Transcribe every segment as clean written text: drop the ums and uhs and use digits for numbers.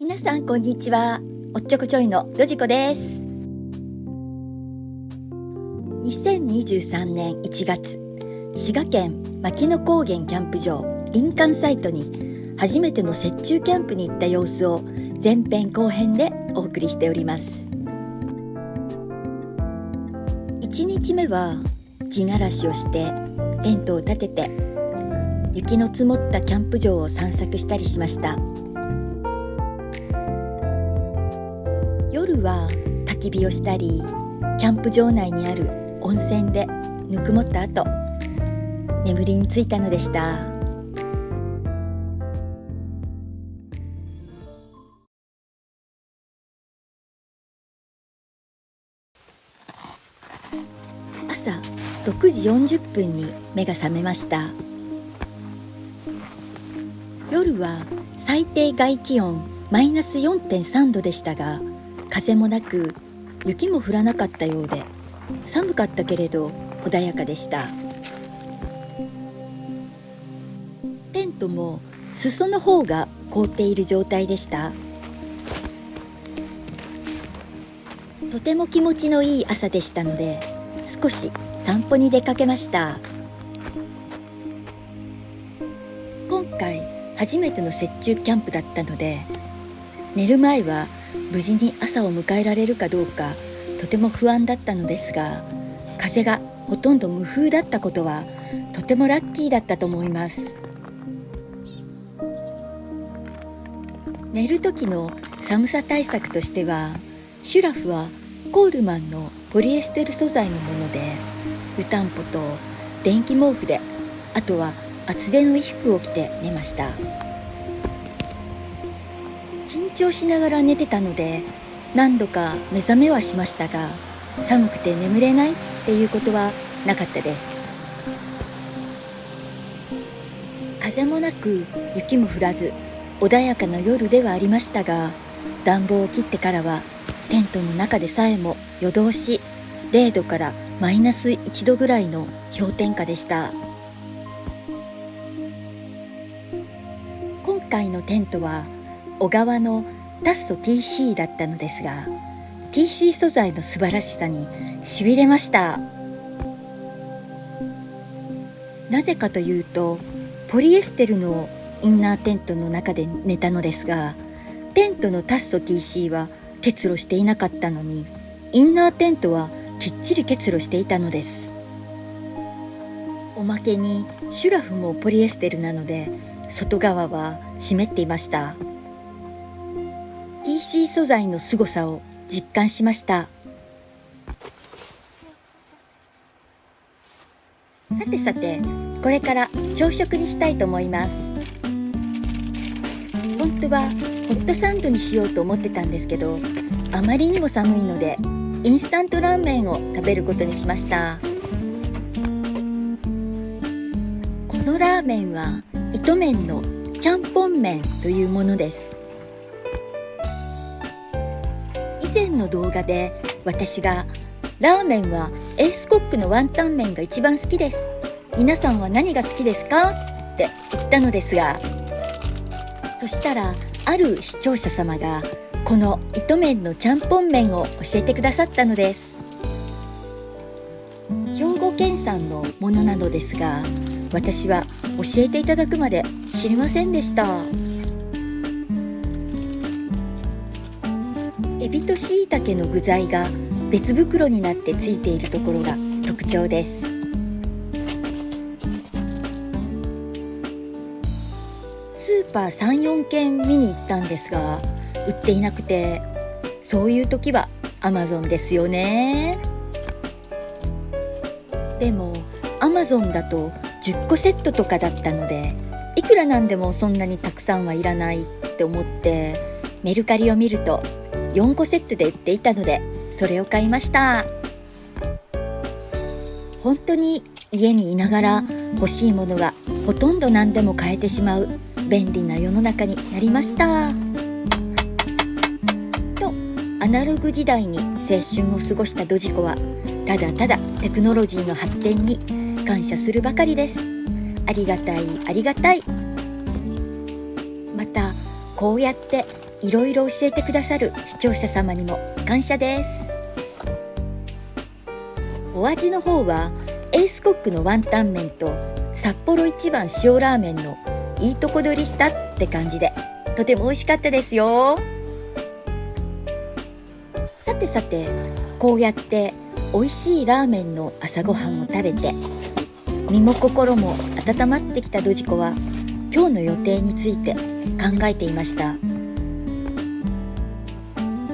皆さんこんにちは。おっちょこちょいのドジコです。2023年1月、滋賀県牧野高原キャンプ場林間サイトに初めての雪中キャンプに行った様子を前編後編でお送りしております。1日目は地ならしをしてテントを立てて雪の積もったキャンプ場を散策したりしました。夜は焚き火をしたり、キャンプ場内にある温泉でぬくもった後、眠りについたのでした。朝6時40分に目が覚めました。夜は最低外気温マイナス 4.3 度でしたが、風もなく雪も降らなかったようで、寒かったけれど穏やかでした。テントも裾の方が凍っている状態でした。とても気持ちのいい朝でしたので、少し散歩に出かけました。今回初めての雪中キャンプだったので、寝る前は無事に朝を迎えられるかどうかとても不安だったのですが、風がほとんど無風だったことはとてもラッキーだったと思います。寝る時の寒さ対策としては、シュラフはコールマンのポリエステル素材のもので、湯たんぽと電気毛布で、あとは厚手の衣服を着て寝ました。緊張しながら寝てたので、何度か目覚めはしましたが、寒くて眠れないっていうことはなかったです。風もなく雪も降らず、穏やかな夜ではありましたが、暖房を切ってからはテントの中でさえも夜通し0度からマイナス1度ぐらいの氷点下でした。今回のテントは小川のタッソ TC だったのですが、 TC 素材の素晴らしさにしびれました。なぜかというと、ポリエステルのインナーテントの中で寝たのですが、テントのタッソ TC は結露していなかったのに、インナーテントはきっちり結露していたのです。おまけにシュラフもポリエステルなので、外側は湿っていました。 TC 素材の凄さを実感しました。さてさて、これから朝食にしたいと思います。本当はホットサンドにしようと思ってたんですけど、あまりにも寒いのでインスタントラーメンを食べることにしました。このラーメンは糸麺のちゃんぽん麺というものです。以前の動画で私がラーメンはエースコックのワンタン麺が一番好きです、皆さんは何が好きですかって言ったのですが、そしたらある視聴者様がこの糸麺のちゃんぽん麺を教えてくださったのです。兵庫県産のものなのですが、私は教えていただくまで知りませんでした。エビとしいたけの具材が別袋になってついているところが特徴です。スーパー 3,4 軒見に行ったんですが売っていなくて、そういう時は Amazon ですよね。でも Amazon だと10個セットとかだったので、いくらなんでもそんなにたくさんはいらないって思って、メルカリを見ると4個セットで売っていたので、それを買いました。本当に家にいながら欲しいものがほとんど何でも買えてしまう便利な世の中になりましたと、アナログ時代に青春を過ごしたドジコはただただテクノロジーの発展に感謝するばかりです。ありがたいありがたい。またこうやっていろいろ教えてくださる視聴者様にも感謝です。お味の方はエースコックのワンタン麺と札幌一番塩ラーメンのいいとこ取りしたって感じで、とても美味しかったですよ。さてさて、こうやって美味しいラーメンの朝ごはんを食べて身も心も温まってきたドジコは、今日の予定について考えていました。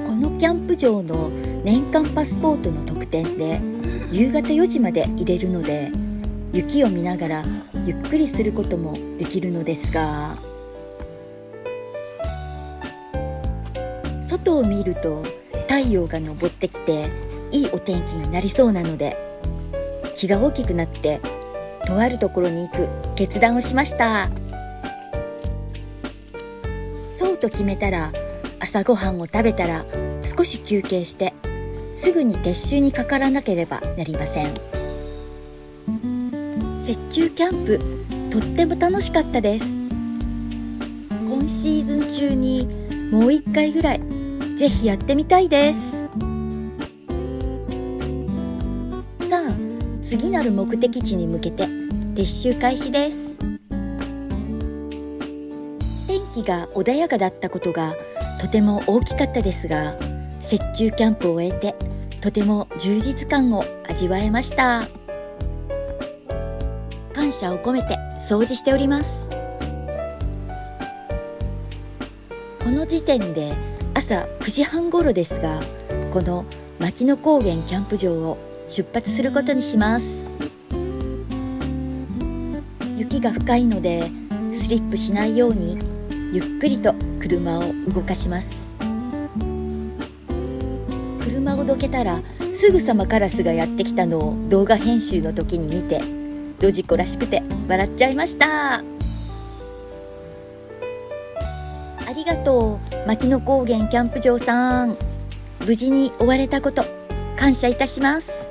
このキャンプ場の年間パスポートの特典で夕方4時まで入れるので、雪を見ながらゆっくりすることもできるのですが、外を見ると太陽が昇ってきていいお天気になりそうなので、日が大きくなってとあるところに行く決断をしました。そうと決めたら、朝ごはんを食べたら少し休憩してすぐに撤収にかからなければなりません。雪中キャンプ、とっても楽しかったです。今シーズン中にもう1回ぐらいぜひやってみたいです。さあ、次なる目的地に向けて撤収開始です。天気が穏やかだったことがとても大きかったですが、雪中キャンプを終えてとても充実感を味わえました。感謝を込めて掃除しております。この時点で朝9時半頃ですが、この牧野高原キャンプ場を出発することにします。雪が深いのでスリップしないようにゆっくりと車を動かします。車をどけたらすぐさまカラスがやってきたのを動画編集の時に見て、ドジコらしくて笑っちゃいました。ありがとう、牧野高原キャンプ場さん。無事に終われたこと感謝いたします。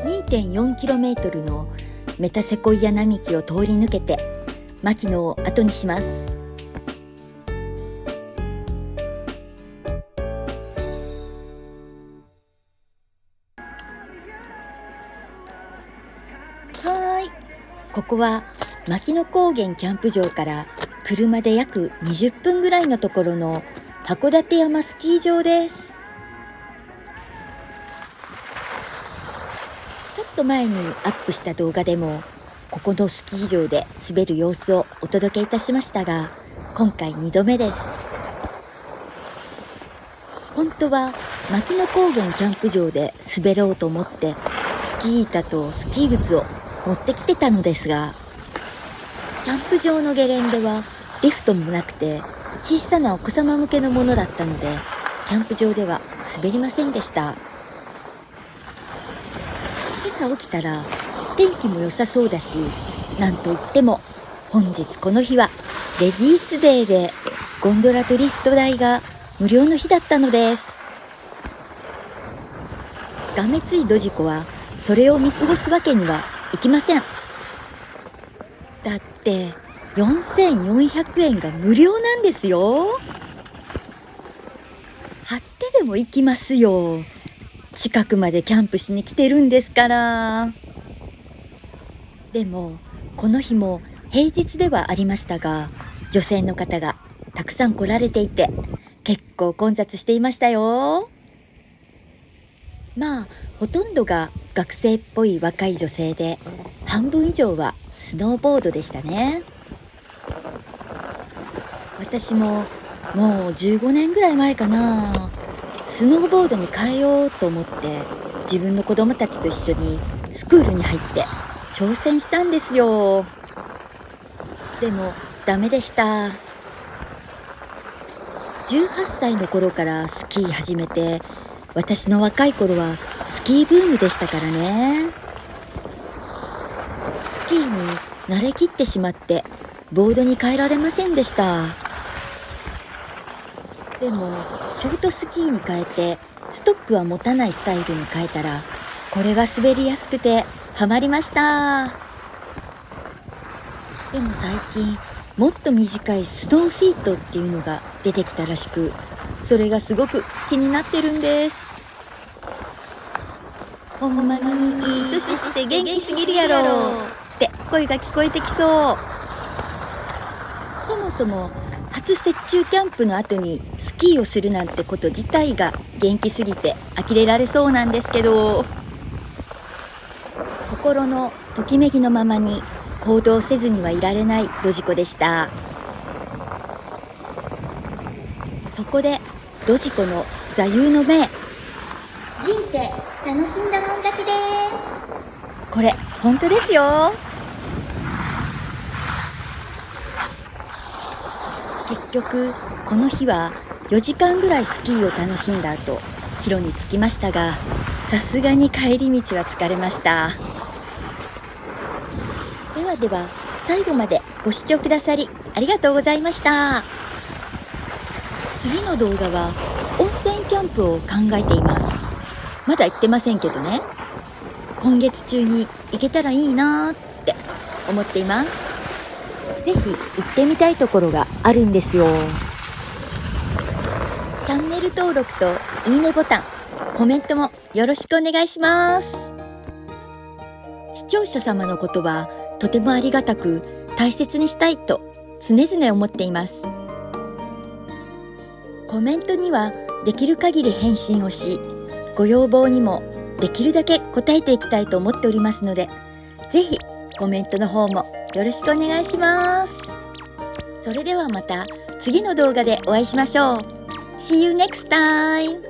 2.4km のメタセコイア並木を通り抜けて牧野を後にします。ここは牧野高原キャンプ場から車で約20分ぐらいのところの函館山スキー場です。ちょっと前にアップした動画でもここのスキー場で滑る様子をお届けいたしましたが、今回2度目です。本当は牧野高原キャンプ場で滑ろうと思ってスキー板とスキー靴を持ってきてたのですが、キャンプ場のゲレンデはリフトもなくて小さなお子様向けのものだったので、キャンプ場では滑りませんでした。今朝起きたら天気も良さそうだし、なんといっても本日この日はレディースデーでゴンドラとリフト代が無料の日だったのです。がめついドジコはそれを見過ごすわけにはいきません。だって4400円が無料なんですよ。張ってでも行きますよ。近くまでキャンプしに来てるんですから。でもこの日も平日ではありましたが、女性の方がたくさん来られていて結構混雑していましたよ。まあほとんどが学生っぽい若い女性で、半分以上はスノーボードでしたね。私ももう15年ぐらい前かな、スノーボードに変えようと思って自分の子供たちと一緒にスクールに入って挑戦したんですよ。でもダメでした。18歳の頃からスキー始めて、私の若い頃はスキーブームでしたからね。スキーに慣れきってしまってボードに変えられませんでした。でもショートスキーに変えてストックは持たないスタイルに変えたら、これが滑りやすくてハマりました。でも最近もっと短いスノーフィートっていうのが出てきたらしく、それがすごく気になってるんです。ほんまにいい年して元気すぎるやろって声が聞こえてきそう。そもそも初雪中キャンプの後にスキーをするなんてこと自体が元気すぎて呆れられそうなんですけど、心のときめきのままに行動せずにはいられないドジコでした。そこでドジコの座右の銘、人生楽しんだもん勝ちです。これ本当ですよ。結局この日は4時間ぐらいスキーを楽しんだ後、帰路に着きましたが、さすがに帰り道は疲れました。では最後までご視聴くださりありがとうございました。次の動画は温泉キャンプを考えています。まだ行ってませんけどね、今月中に行けたらいいなって思っています。ぜひ行ってみたいところがあるんですよ。チャンネル登録といいねボタン、コメントもよろしくお願いします。視聴者様のことはとてもありがたく大切にしたいと常々思っています。コメントにはできる限り返信をし、ご要望にもできるだけ答えていきたいと思っておりますので、ぜひコメントの方もよろしくお願いします。それではまた次の動画でお会いしましょう。See you next time!